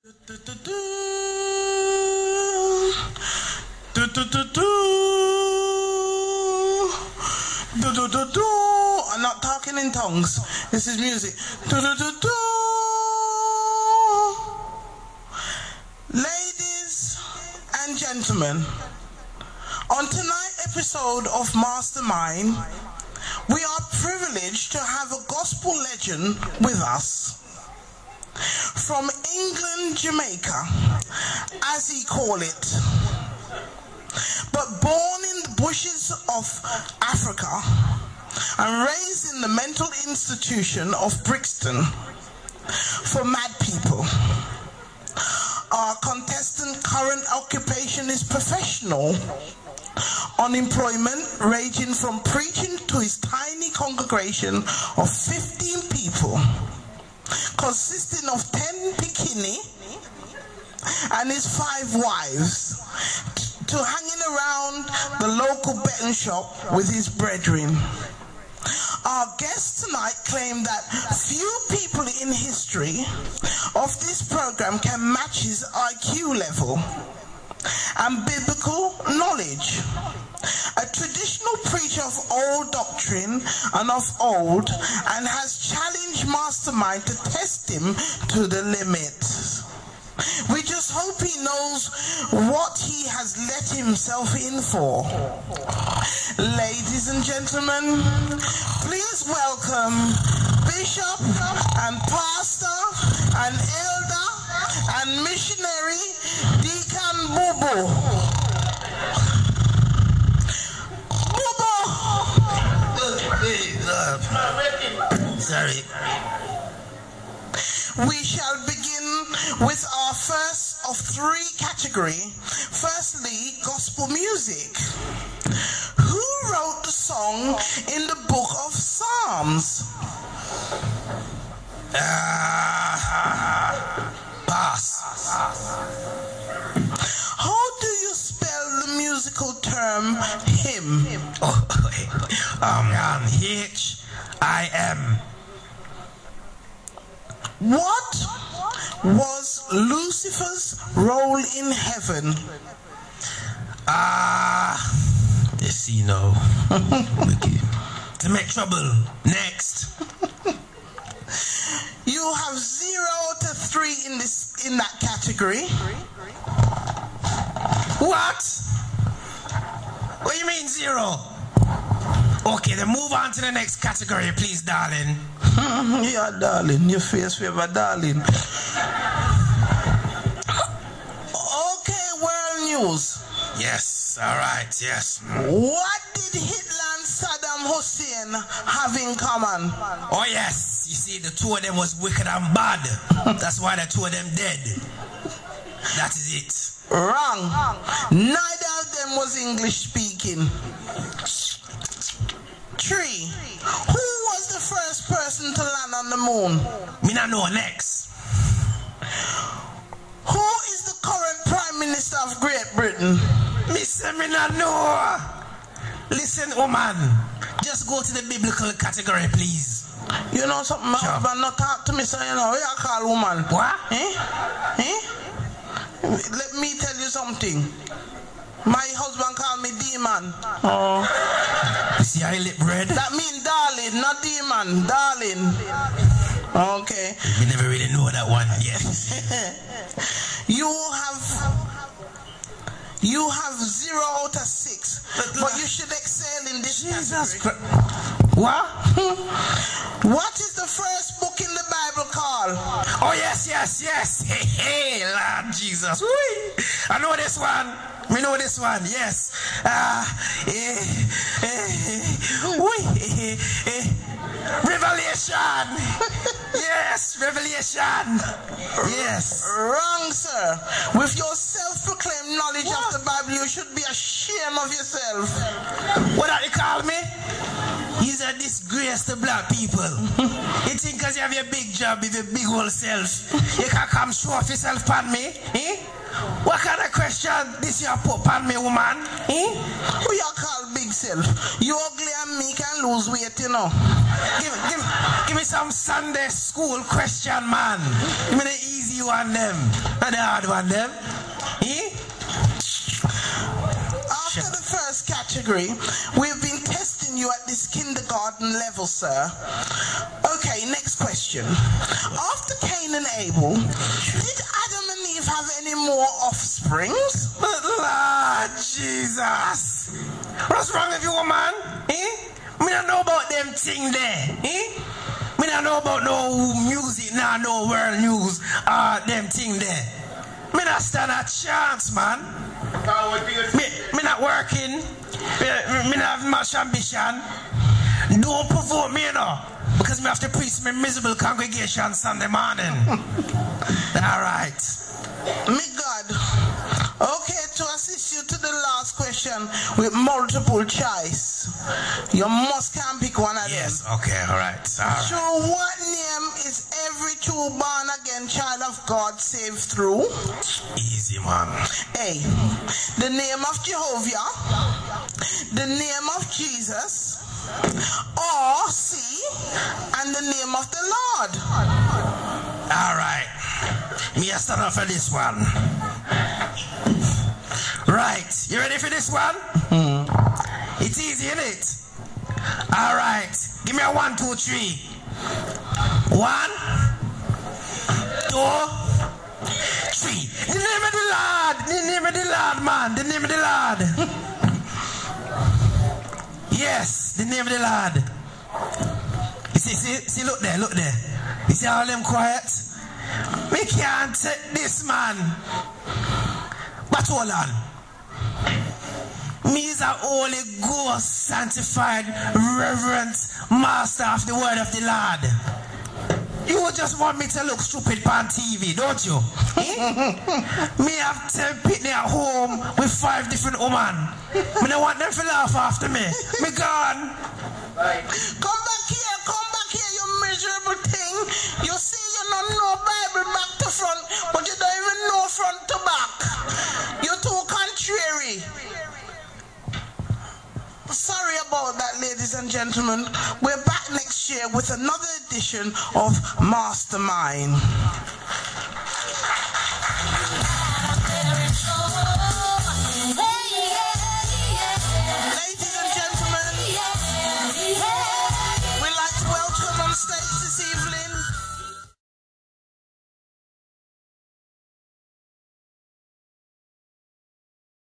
I'm not talking in tongues. This is music. Ladies and gentlemen, on tonight's episode of Mastermind, we are privileged to have a gospel legend with us. From England, Jamaica, as he call it, but born in the bushes of Africa and raised in the mental institution of Brixton for mad people. Our contestant current occupation is professional. Unemployment ranging from preaching to his tiny congregation of 15 people, consisting of 10 bikini and his 5 wives, to hanging around the local betting shop with his brethren. Our guest tonight claimed that few people in history of this program can match his IQ level and biblical knowledge. A traditional preacher of old doctrine and of old, and has challenged Mastermind to test him to the limit. We just hope he knows what he has let himself in for. Ladies and gentlemen, please welcome Bishop and Pastor and Elder and Missionary Deacon Bubu. Sorry. We shall begin with our first of 3 categories. Firstly, gospel music. Who wrote the song in the book of Psalms? Pass. How do you spell the musical term hymn? H-I-M. What was Lucifer's role in heaven? Yes, you know. To make trouble. Next. You have 0 to 3 in that category. What? What do you mean 0? Okay, then move on to the next category, please, darling. Yeah, darling. Your face favor, darling. Okay, world news. Yes, all right, yes. What did Hitler and Saddam Hussein have in common? Oh, yes. You see, the 2 of them was wicked and bad. That's why the 2 of them dead. That is it. Wrong. Neither of them was English speaking. 3. Who was the first person to land on the moon? Me not know. Next. Who is the current Prime Minister of Great Britain? Me say me not know. Listen, woman. Just go to the biblical category, please. You know something, my husband not talk to me, so you know, what you call woman? What? Let me tell you something. My husband called me demon. Oh. You see how you lip red? That means darling, not demon. Darling. Okay. We never really know that one yet. You have 0 out of 6. But you should excel in this category. What? What is the first book in the Bible called? Oh, yes. Hey, Lord Jesus. Whee. I know this one. We know this one, yes. Revelation. Yes, Revelation. Yes. Wrong, sir. With your self-proclaimed knowledge of the Bible, you should be ashamed of yourself. What do you call me? He's a disgrace to black people. You think because you have your big job with your big old self, you can come show off yourself on me? What kind of question this you put on me, woman? Who you call big self? You ugly and me can lose weight, you know. Give me some Sunday school question, man. Give me the easy easy one them, not the hard one them. After the first category, we've been testing you at this kindergarten level, sir. Okay, next question. After Cain and Abel, did Adam and Eve have any more offsprings? But Lord Jesus, what's wrong with you, man? Me don't know about them thing there. Me don't know about no music, no world news, them thing there. Me not stand a chance, man. Me not working. Me not have much ambition. Don't provoke me, you know, because me have to preach my miserable congregation Sunday morning. All right. Me God. Okay, to assist you to the last question with multiple choice. You must can pick one of them. Yes, okay, all right. So what name is every true born again child of God saved through? Easy, man. A, the name of Jehovah, the name of Jesus, or C, and the name of the Lord. All right. Me a start off for this one. Right, you ready for this one? It's easy, isn't it? All right, give me a 1, 2, 3. 1, 2, 3. The name of the Lord, the name of the Lord, man, the name of the Lord. Yes, the name of the Lord. You see, look there, look there. You see all them quiet? We can't take this, man. But hold on. Me is a Holy Ghost sanctified reverend master of the word of the Lord. You just want me to look stupid on TV, don't you? Me have 10 people at home with 5 different women. Me don't want them to laugh after me. Me gone. Come back here, you miserable thing. You see, you don't know Bible back to front, but you don't even know front to back. You're too contrary. Sorry about that, ladies and gentlemen. We're back next year with another edition of Mastermind.